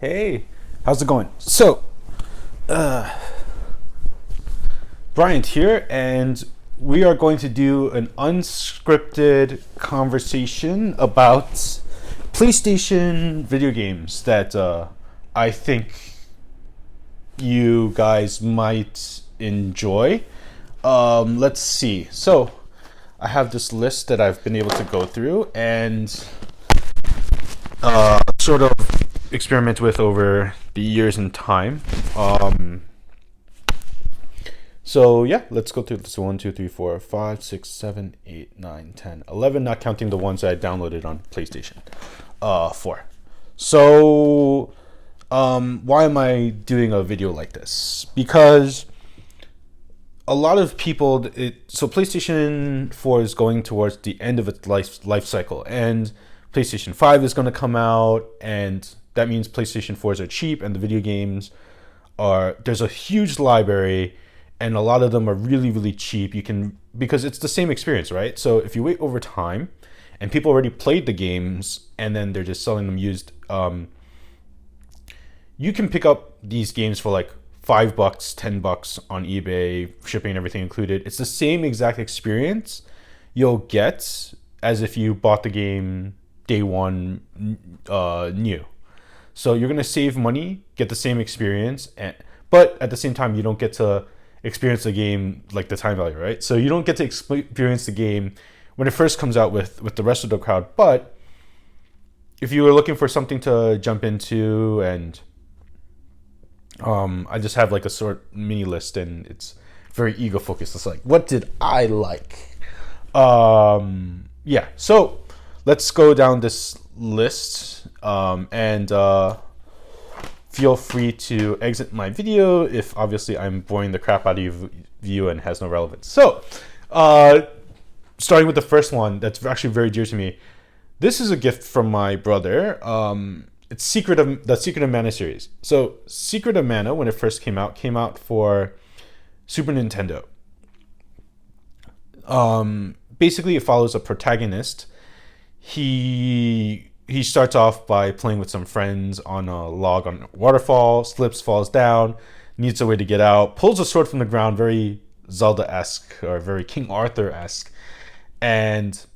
Hey, how's it going? So, Bryant here, and we are going to do an unscripted conversation about PlayStation video games that I think you guys might enjoy. Let's see. So, I have this list that I've been able to go through and sort of experiment with over the years and time. So yeah, let's go through this. 1, 2, 3, 4, 5, 6, 7, 8, 9, 10, 11, not counting the ones that I downloaded on PlayStation 4. So why am I doing a video like this? Because a lot of people, so PlayStation 4 is going towards the end of its life cycle, and PlayStation 5 is going to come out, and that means PlayStation 4s are cheap, and the video games there's a huge library, and a lot of them are really, really cheap. Because it's the same experience, right? So if you wait over time, and people already played the games, and then they're just selling them used, you can pick up these games for like $5, $10 on eBay, shipping and everything included. It's the same exact experience you'll get as if you bought the game day one new. So you're gonna save money, get the same experience, but at the same time you don't get to experience the game like the time value, right? So you don't get to experience the game when it first comes out with the rest of the crowd. But if you were looking for something to jump into, and I just have like a sort mini list, and it's very ego focused. It's like, what did I like? Yeah, so let's go down this list, and feel free to exit my video if obviously I'm boring the crap out of you and has no relevance. So, starting with the first one that's actually very dear to me. This is a gift from my brother. It's the Secret of Mana series. So, Secret of Mana, when it first came out for Super Nintendo. Basically, it follows a protagonist. He starts off by playing with some friends on a log on a waterfall, slips, falls down, needs a way to get out, pulls a sword from the ground, very Zelda-esque or very King Arthur-esque, and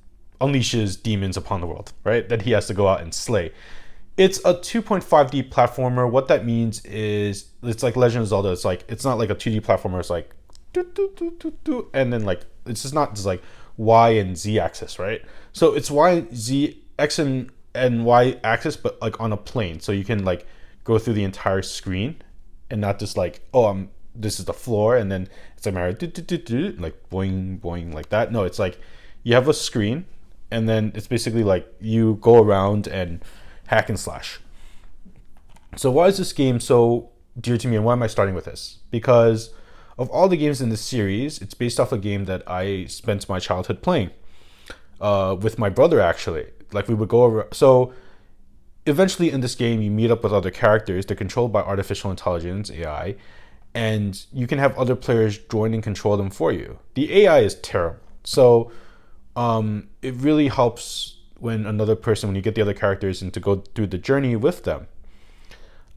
unleashes demons upon the world, right? That he has to go out and slay. It's a 2.5D platformer. What that means is it's like Legend of Zelda. It's not like a 2D platformer. It's like and then like it's just not just like Y and Z axis, right? So it's X and Y axis, but like on a plane, so you can like go through the entire screen and not just like, this is the floor and then it's like Mario like boing boing like that. No, it's like you have a screen and then it's basically like you go around and hack and slash. So why is this game so dear to me, and why am I starting with this? Because of all the games in this series, it's based off a game that I spent my childhood playing with my brother, actually. Like, we would go over. So eventually in this game, you meet up with other characters. They're controlled by artificial intelligence, AI, and you can have other players join and control them for you. The AI is terrible. So it really helps when you get the other characters and to go through the journey with them.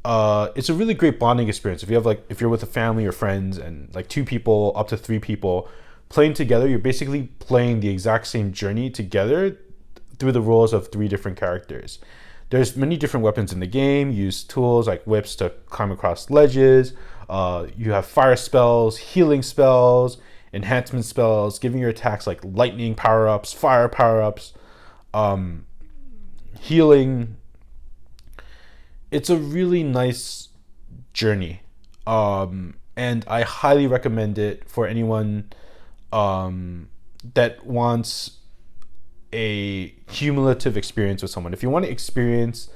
It's a really great bonding experience. If you're with a family or friends and like 2 people up to 3 people playing together, you're basically playing the exact same journey together through the roles of 3 different characters. There's many different weapons in the game. You use tools like whips to climb across ledges. You have fire spells, healing spells, enhancement spells, giving your attacks like lightning power-ups, fire power-ups, healing. It's a really nice journey, and I highly recommend it for anyone that wants a cumulative experience with someone. If you want to experience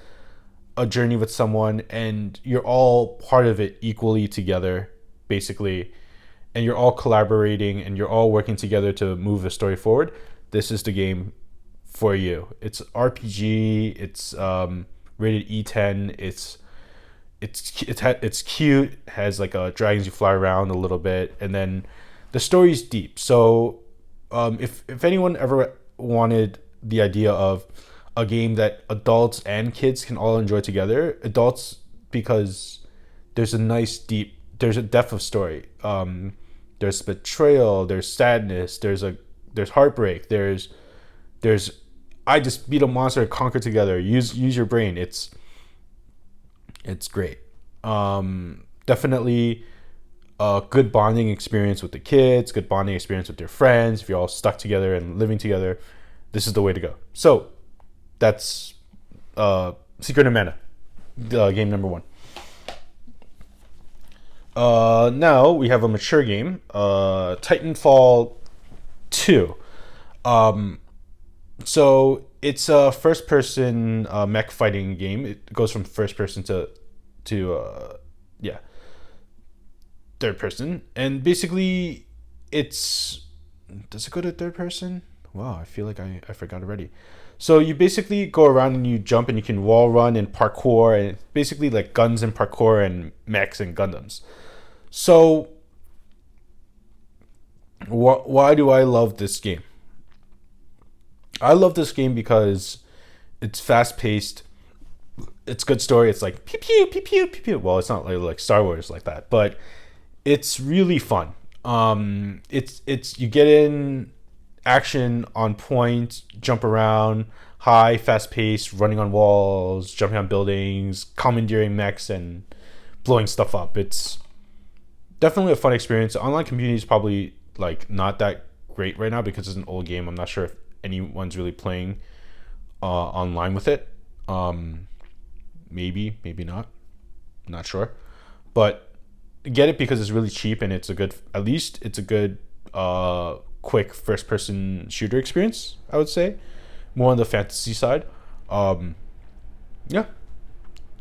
a journey with someone and you're all part of it equally together, basically, and you're all collaborating and you're all working together to move the story forward, this is the game for you. It's RPG. It's rated E10. It's cute. Has like dragons you fly around a little bit, and then the story's deep. So if anyone ever wanted the idea of a game that adults and kids can all enjoy together, adults because there's a nice deep, there's a depth of story. There's betrayal, there's sadness, there's heartbreak, there's I just beat a monster, conquer together, use your brain. It's great. Definitely a good bonding experience with the kids, good bonding experience with your friends. If you're all stuck together and living together, this is the way to go. So that's Secret of Mana, game number 1. Now we have a mature game, Titanfall 2. So it's a first-person mech fighting game. It goes from first person to third person, and basically does it go to third person? Wow, I feel like I forgot already. So you basically go around and you jump and you can wall run and parkour, and it's basically like guns and parkour and mechs and Gundams. So why do I love this game? I love this game because it's fast paced. It's good story. It's like pew pew pew pew pew pew. Well, it's not like Star Wars like that, but it's really fun. It's you get in action on point, jump around, high, fast paced, running on walls, jumping on buildings, commandeering mechs, and blowing stuff up. It's definitely a fun experience. The online community is probably like not that great right now because it's an old game. I'm not sure if anyone's really playing online with it. Maybe not. I'm not sure. But get it because it's really cheap and it's a good, at least it's a good quick first person shooter experience, I would say. More on the fantasy side. Yeah. You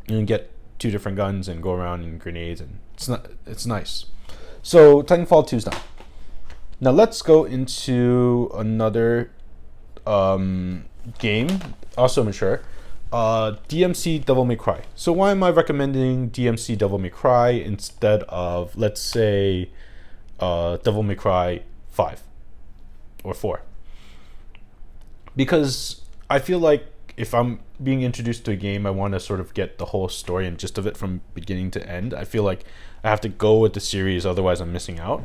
can get 2 different guns and go around and grenades, and it's nice. So Titanfall 2 is done. Now let's go into another game, also mature, DMC Devil May Cry. So why am I recommending DMC Devil May Cry instead of, let's say, Devil May Cry 5 or 4? Because I feel like if I'm being introduced to a game, I want to sort of get the whole story and gist of it from beginning to end. I feel like I have to go with the series, otherwise I'm missing out.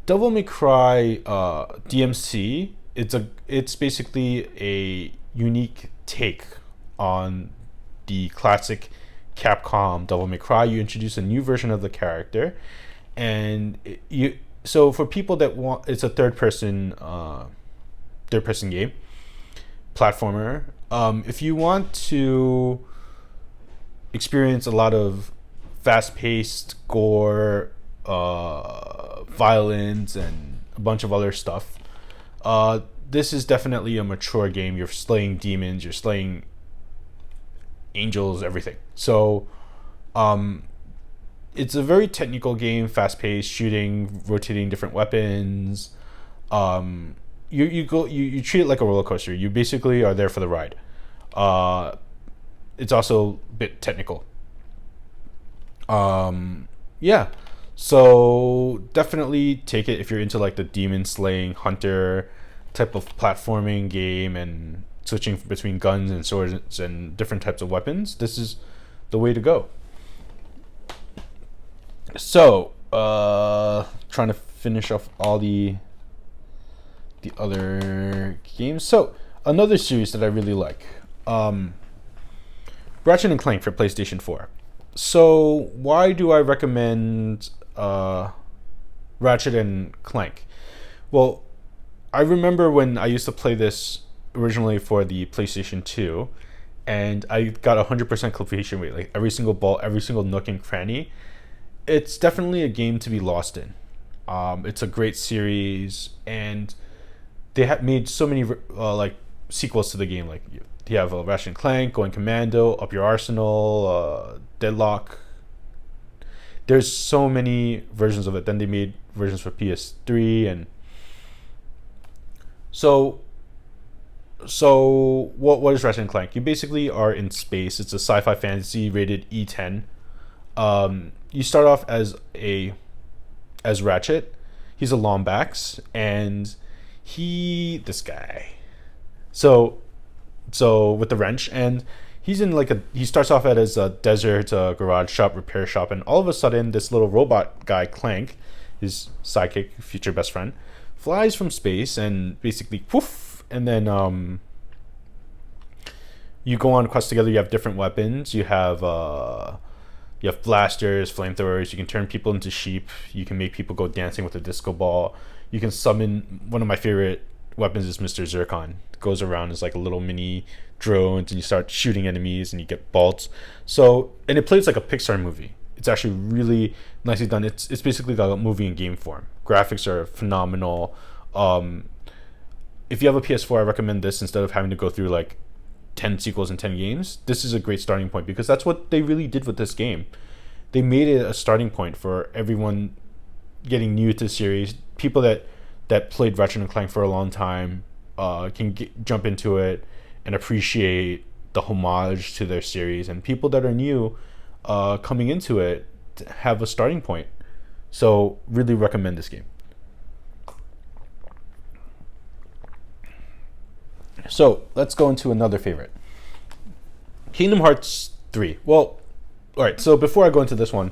Devil May Cry DMC, it's basically a unique take on the classic Capcom Devil May Cry. You introduce a new version of the character, and so for people that want, it's a third person game, platformer. If you want to experience a lot of fast-paced gore, violence, and a bunch of other stuff, this is definitely a mature game. You're slaying demons, you're slaying angels, everything. So it's a very technical game, fast-paced, shooting, rotating different weapons. You treat it like a roller coaster. You basically are there for the ride. It's also a bit technical. Yeah. So definitely take it if you're into like the demon slaying hunter type of platforming game and switching between guns and swords and different types of weapons. This is the way to go. So trying to finish off all the other games. So another series that I really like, Ratchet and Clank for PlayStation 4. So why do I recommend Ratchet and Clank? Well, I remember when I used to play this originally for the PlayStation 2, and I got 100% completion rate, like every single ball, every single nook and cranny. It's definitely a game to be lost in. It's a great series, and they have made so many like sequels to the game. Like you have Ratchet and Clank, Going Commando, Up Your Arsenal, Deadlock. There's so many versions of it. Then they made versions for PS3, and so what is Ratchet and Clank? You basically are in space. It's a sci-fi fantasy rated E10. You start off as Ratchet. He's a Lombax, and this guy. So with the wrench, and he's in like he starts off at his desert garage shop, repair shop, and all of a sudden this little robot guy Clank, his sidekick, future best friend, flies from space and basically poof, and then you go on a quest together. You have different weapons. You have blasters, flamethrowers. You can turn people into sheep. You can make people go dancing with a disco ball. You can summon. One of my favorite weapons is Mr. Zircon. It goes around as like a little mini drones, and you start shooting enemies, and you get bolts. So, and it plays like a Pixar movie. It's actually really nicely done. It's basically like a movie in game form. Graphics are phenomenal. If you have a PS4, I recommend this instead of having to go through like 10 sequels and 10 games. This is a great starting point because that's what they really did with this game. They made it a starting point for everyone getting new to the series. People that played Ratchet Clank for a long time can jump into it and appreciate the homage to their series, and people that are new coming into it have a starting point. So really recommend this game. So let's go into another favorite, Kingdom Hearts 3. Well, all right, so before I go into this one,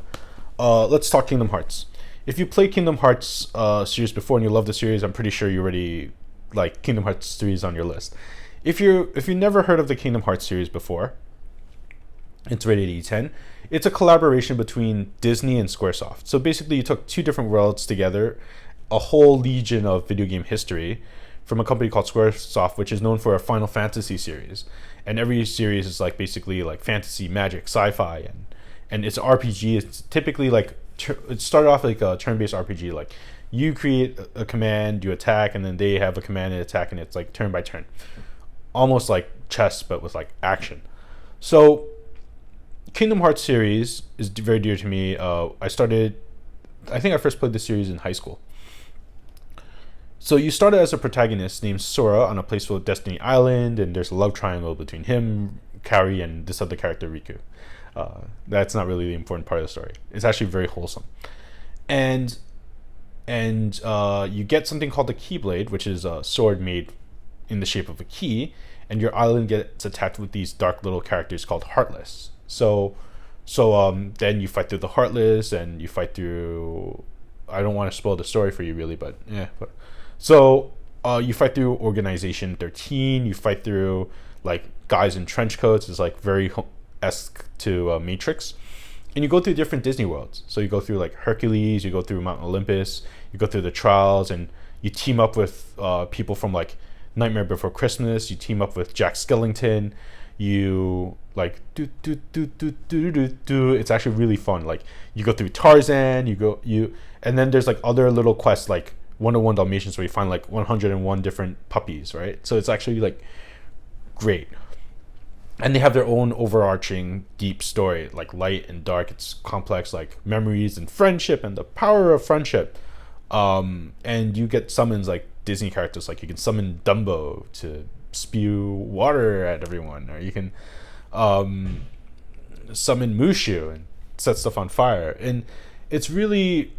let's talk Kingdom Hearts. If you played Kingdom Hearts series before and you love the series, I'm pretty sure you already like Kingdom Hearts 3 is on your list. If you never heard of the Kingdom Hearts series before, it's rated E10. It's a collaboration between Disney and Squaresoft. So basically, you took two different worlds together, a whole legion of video game history, from a company called Squaresoft, which is known for a Final Fantasy series. And every series is like basically like fantasy, magic, sci-fi, and it's RPG. It's typically like it started off like a turn-based RPG. Like you create a command, you attack, and then they have a command and attack, and it's like turn by turn, almost like chess but with like action. So Kingdom Hearts series is very dear to me. I think I first played this series in high school. So you started as a protagonist named Sora on a place called Destiny Island, and there's a love triangle between him, Kairi, and this other character, Riku. That's not really the important part of the story. It's actually very wholesome. And you get something called the Keyblade, which is a sword made in the shape of a key, and your island gets attacked with these dark little characters called Heartless. So then you fight through the Heartless, and you fight through... I don't want to spoil the story for you, really, but yeah. So you fight through Organization 13. You fight through like guys in trench coats. It's like very esque to Matrix. And you go through different Disney worlds. So you go through like Hercules. You go through Mount Olympus. You go through the Trials, and you team up with people from like Nightmare Before Christmas. You team up with Jack Skellington. You like do. It's actually really fun. Like you go through Tarzan. And then there's like other little quests like 101 Dalmatians where you find like 101 different puppies, right? So it's actually like great. And they have their own overarching deep story, like light and dark. It's complex, like memories and friendship and the power of friendship. And you get summons like Disney characters, like you can summon Dumbo to spew water at everyone, or you can summon Mushu and set stuff on fire. And it's really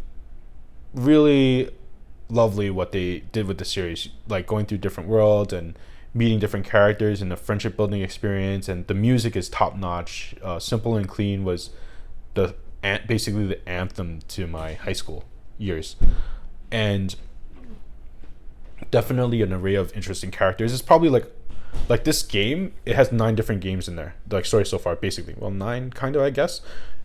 lovely what they did with the series, like going through different worlds and meeting different characters and the friendship building experience. And the music is top notch. Simple and Clean was basically the anthem to my high school years, and definitely an array of interesting characters. It's probably like this game, it has 9 different games in there, like story so far, basically. Well, 9 kind of, I guess.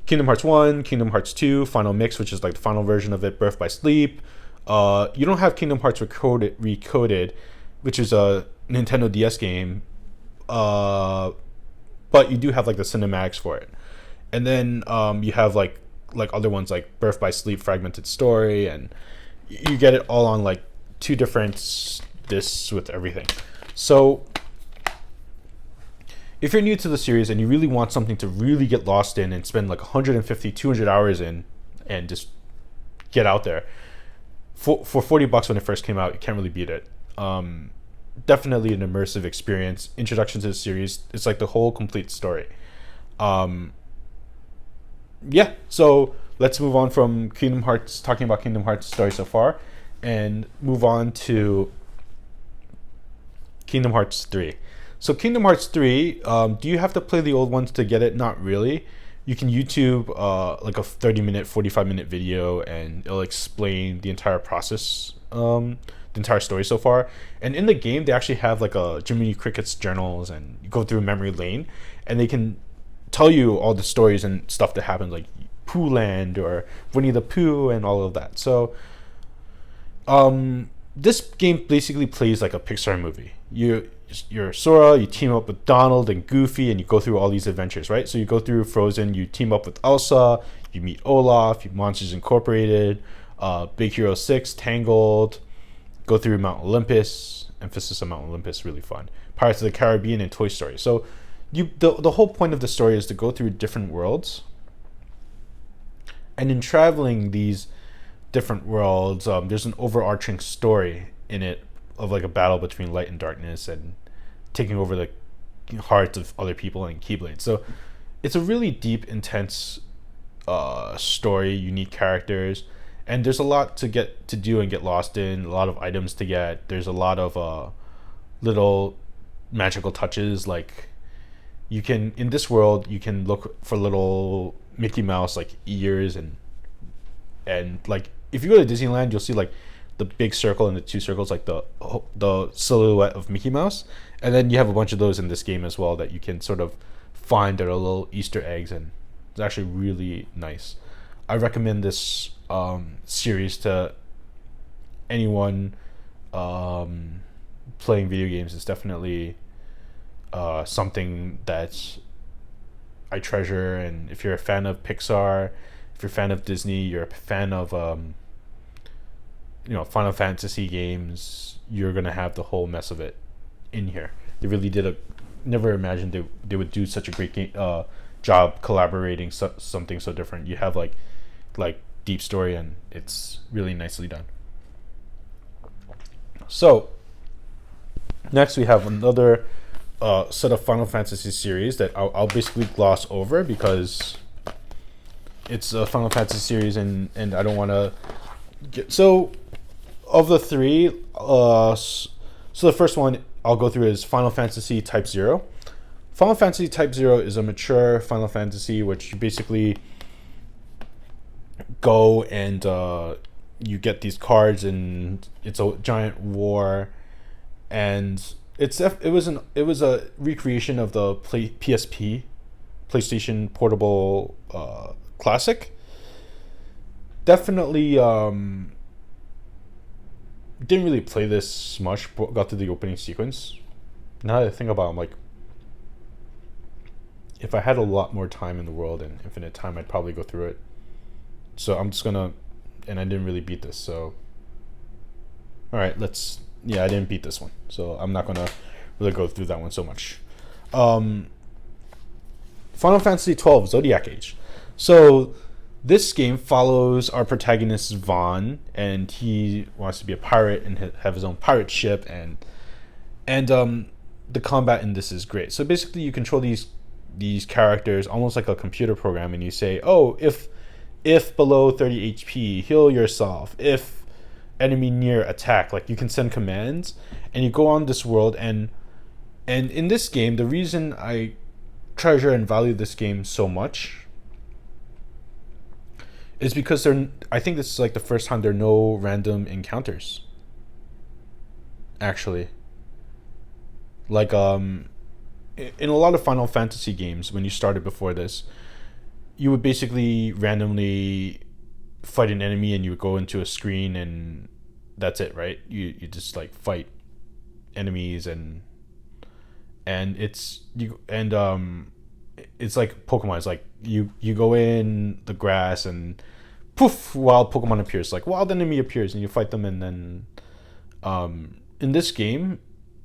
Kingdom Hearts 1, Kingdom Hearts 2, Final Mix, which is like the final version of it, Birth by Sleep. You don't have Kingdom Hearts Recoded, which is a Nintendo DS game, but you do have like the cinematics for it. And then you have like other ones like Birth by Sleep, Fragmented Story, and you get it all on like 2 different discs with everything. So if you're new to the series and you really want something to really get lost in and spend like 150, 200 hours in and just get out there, for $40 when it first came out, you can't really beat it. Definitely an immersive experience. Introduction to the series. It's like the whole complete story. Yeah, so let's move on from Kingdom Hearts, talking about Kingdom Hearts story so far, and move on to Kingdom Hearts 3. So Kingdom Hearts 3, do you have to play the old ones to get it? Not really. You can YouTube like a 30-minute, 45-minute video, and it'll explain the entire process, the entire story so far. And in the game, they actually have like a Jiminy Cricket's journals, and you go through memory lane, and they can tell you all the stories and stuff that happened, like Pooh Land or Winnie the Pooh and all of that. So this game basically plays like a Pixar movie. You're Sora, you team up with Donald and Goofy, and you go through all these adventures, right? So you go through Frozen, you team up with Elsa, you meet Olaf, you Monsters Incorporated, Big Hero 6, Tangled, go through Mount Olympus, emphasis on Mount Olympus, really fun. Pirates of the Caribbean and Toy Story. So the whole point of the story is to go through different worlds, and in traveling these different worlds, there's an overarching story in it of like a battle between light and darkness and taking over the hearts of other people and Keyblade. So it's a really deep, intense story, unique characters, and there's a lot to do and get lost in. A lot of items to get. There's a lot of little magical touches. Like you can in this world, you can look for little Mickey Mouse like ears and like if you go to Disneyland, you'll see like the big circle and the two circles, like the silhouette of Mickey Mouse, and then you have a bunch of those in this game as well that you can sort of find that are little Easter eggs, and it's actually really nice. I recommend this series to anyone playing video games. It's definitely something that I treasure, and if you're a fan of Pixar, if you're a fan of Disney, you're a fan of Final Fantasy games, you're gonna have the whole mess of it in here. They really did never imagined they would do such a great job collaborating something so different. You have like deep story, and it's really nicely done. So next we have another set of Final Fantasy series that I'll basically gloss over because it's a Final Fantasy series, and I don't want to get so. Of the three, so the first one I'll go through is Final Fantasy Type 0. Final Fantasy Type 0 is a mature Final Fantasy, which you basically go and you get these cards, and it's a giant war, and it was a recreation of the PSP, PlayStation Portable Classic. Definitely didn't really play this much, but got to the opening sequence. Now that I think about it, I'm like, if I had a lot more time in the world and infinite time, I'd probably go through it. So I'm just gonna, and I didn't really beat this, so alright, I didn't beat this one, so I'm not gonna really go through that one so much. Final Fantasy XII Zodiac Age. So this game follows our protagonist Vaughn, and he wants to be a pirate and have his own pirate ship, and the combat in this is great. So basically, you control these characters almost like a computer program, and you say, "Oh, if below 30 HP, heal yourself. If enemy near, attack." Like you can send commands, and you go on this world, and in this game, the reason I treasure and value this game so much is because I think this is like the first time there are no random encounters. Actually, like in a lot of Final Fantasy games, when you started before this, you would basically randomly fight an enemy, and you would go into a screen, and that's it, right? You just like fight enemies, and it's like Pokemon. It's like you go in the grass, and poof, wild Pokemon appears. Like wild enemy appears, and you fight them, and then in this game,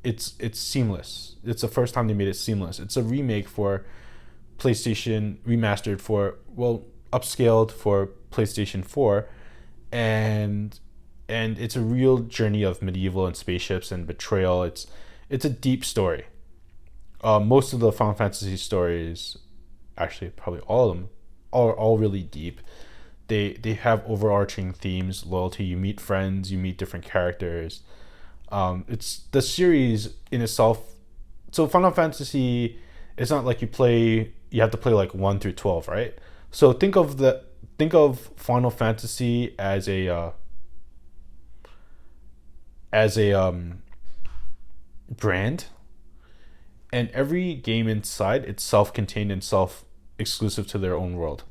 it's seamless. It's the first time they made it seamless. It's a remake for PlayStation, remastered for, well, upscaled for PlayStation 4, and it's a real journey of medieval and spaceships and betrayal. It's a deep story. Most of the Final Fantasy stories, actually probably all of them, are all really deep. They have overarching themes, loyalty. You meet friends, you meet different characters. It's the series in itself, so Final Fantasy, it's not like you have to play like 1 through 12, right? So think of Final Fantasy as a brand, and every game inside it's self-contained and self-exclusive to their own world.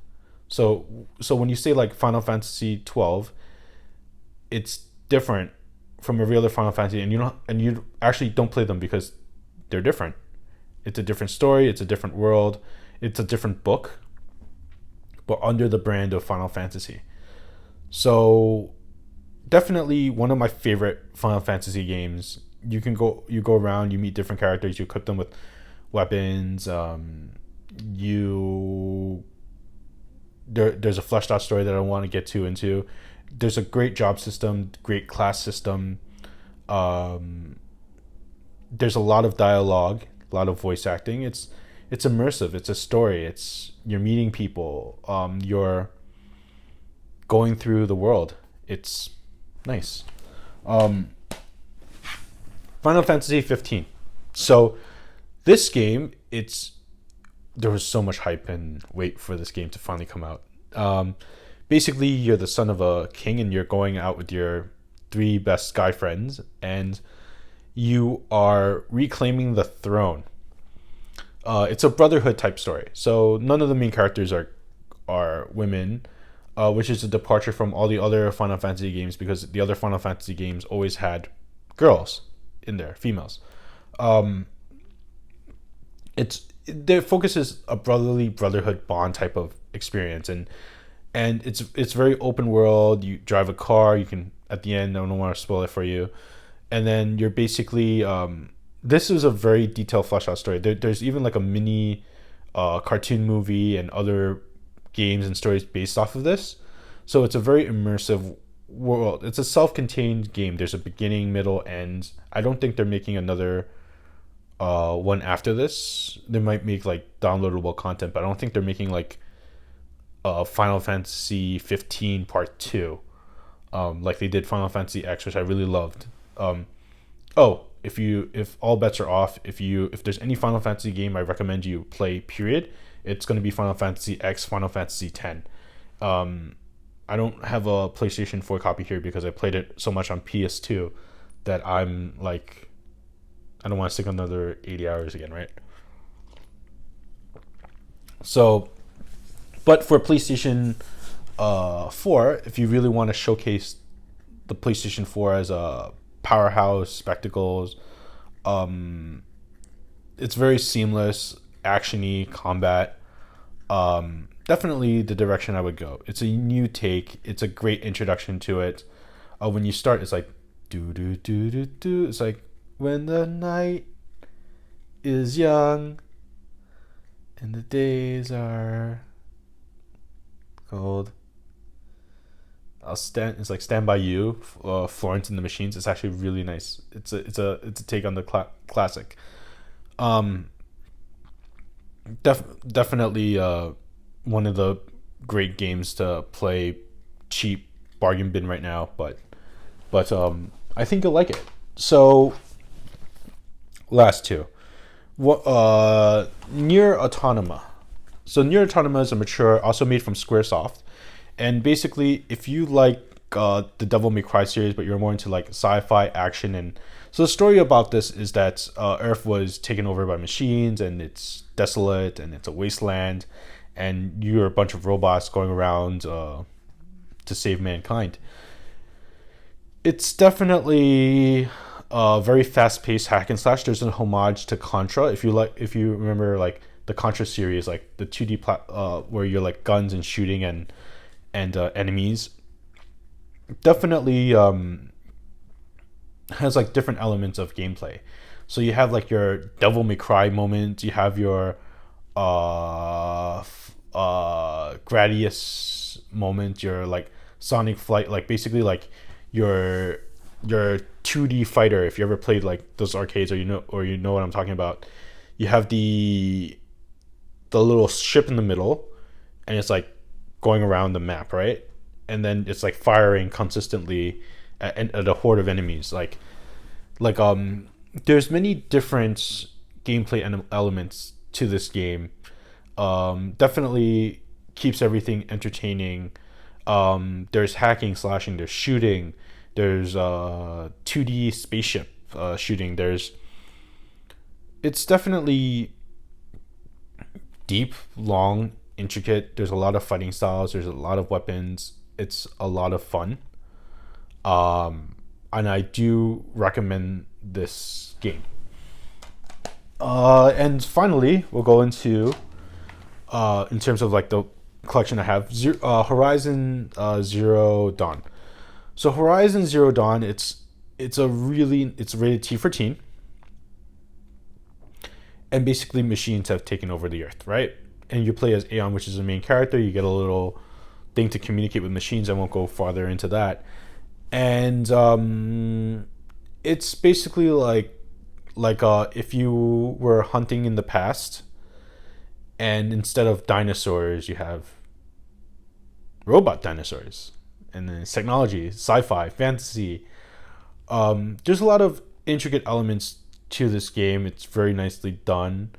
So when you say like Final Fantasy 12, it's different from every other Final Fantasy, and you actually don't play them because they're different. It's a different story, it's a different world, it's a different book, but under the brand of Final Fantasy. So definitely one of my favorite Final Fantasy games. You go around, you meet different characters, you equip them with weapons. You there's a fleshed out story that I want to get to into. There's a great job system, great class system. There's a lot of dialogue, a lot of voice acting. It's immersive. It's a story. It's you're meeting people. You're going through the world. It's nice. Final Fantasy 15. So this game, there was so much hype and wait for this game to finally come out. Basically, you're the son of a king, and you're going out with your three best guy friends, and you are reclaiming the throne. It's a brotherhood type story. So none of the main characters are women, which is a departure from all the other Final Fantasy games, because the other Final Fantasy games always had girls in there, females. Their focus is a brotherhood bond type of experience, and it's very open world. You drive a car. You can, at the end, I don't want to spoil it for you, and then you're basically this is a very detailed fleshed out story. There's even like a mini cartoon movie and other games and stories based off of this. So it's a very immersive world. It's a self-contained game. There's a beginning, middle, end. I don't think they're making another one after this. They might make like downloadable content, but I don't think they're making like Final Fantasy 15 Part 2, like they did Final Fantasy X, which I really loved. If all bets are off, if there's any Final Fantasy game I recommend you play, period, it's going to be Final Fantasy X, Final Fantasy X. I don't have a PlayStation 4 copy here because I played it so much on PS2 that I'm like, I don't want to stick another 80 hours again, right? So, but for PlayStation 4, if you really want to showcase the PlayStation 4 as a powerhouse, spectacles, it's very seamless, actiony combat. Definitely the direction I would go. It's a new take. It's a great introduction to it. When you start, it's like do do do do do. It's like when the night is young and the days are cold. It's like Stand By You, Florence and the Machines. It's actually really nice. It's a take on the classic. Definitely one of the great games to play cheap bargain bin right now, but I think you'll like it. So last two. Nier Automata. So Nier Automata is a mature, also made from Squaresoft. And basically, if you like the Devil May Cry series, but you're more into like sci-fi action, and so the story about this is that Earth was taken over by machines, and it's desolate, and it's a wasteland, and you're a bunch of robots going around to save mankind. It's definitely a very fast-paced hack and slash. There's a homage to Contra. If you remember like the Contra series, like the 2D where you're like guns and shooting and enemies. Definitely has like different elements of gameplay. So you have like your Devil May Cry moment. You have your Gradius moment. Your like Sonic Flight, like basically like your 2D fighter. If you ever played like those arcades, or you know what I'm talking about, you have the little ship in the middle, and it's like going around the map, right? And then it's like firing consistently at a horde of enemies. Like there's many different gameplay elements to this game. Definitely keeps everything entertaining. There's hacking, slashing, there's shooting, there's 2D spaceship shooting. It's definitely deep, long, intricate. There's a lot of fighting styles. There's a lot of weapons. It's a lot of fun. And I do recommend this game. And finally, we'll go into in terms of like the collection I have, Horizon Zero Dawn. So Horizon Zero Dawn, it's rated T for teen, and basically machines have taken over the Earth, right? And you play as Aeon, which is the main character. You get a little thing to communicate with machines. I won't go farther into that. And it's basically like if you were hunting in the past, and instead of dinosaurs, you have robot dinosaurs, and then it's technology, sci-fi, fantasy. There's a lot of intricate elements to this game. It's very nicely done.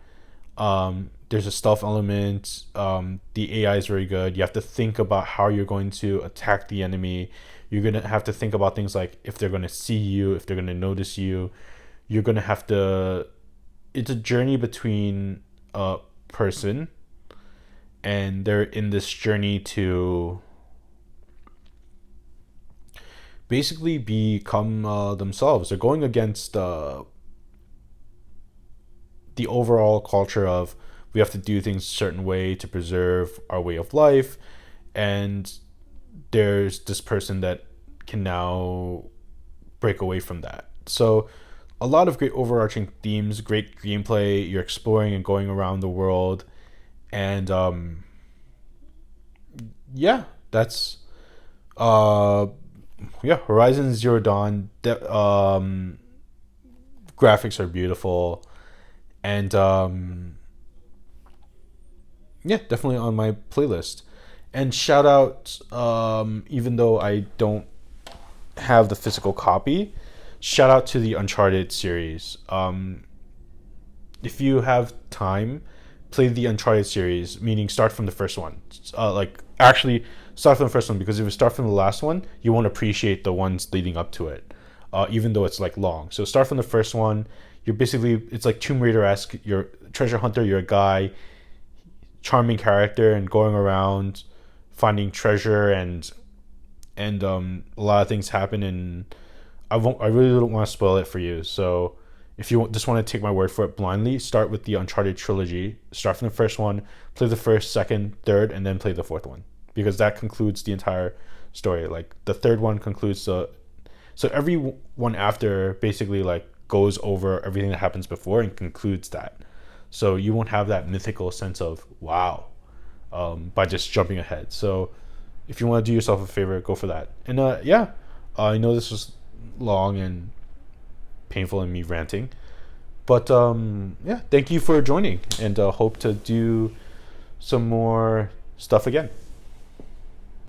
There's a stealth element. The AI is very good. You have to think about how you're going to attack the enemy. You're going to have to think about things like if they're going to see you, if they're going to notice you. You're going to have to... It's a journey between a person, and they're in this journey to basically become themselves. They're going against the overall culture of we have to do things a certain way to preserve our way of life, and there's this person that can now break away from that. So a lot of great overarching themes, great gameplay. You're exploring and going around the world, and that's Horizon Zero Dawn. Graphics are beautiful, and definitely on my playlist. And shout out, even though I don't have the physical copy, shout out to the Uncharted series. If you have time, play the Uncharted series, meaning start from the first one. Actually start from the first one, because if you start from the last one, you won't appreciate the ones leading up to it, even though it's like long. So start from the first one. It's like Tomb Raider-esque. You're a treasure hunter. You're a guy, charming character, and going around finding treasure, and a lot of things happen, and I really don't want to spoil it for you. So if you just want to take my word for it blindly, start with the Uncharted trilogy. Start from the first one, play the first, second, third, and then play the fourth one, because that concludes the entire story. Like the third one concludes so every one after basically like goes over everything that happens before and concludes that. So you won't have that mythical sense of wow by just jumping ahead. So if you want to do yourself a favor, go for that. And I know this was long and painful in me ranting, but thank you for joining, and hope to do some more stuff again.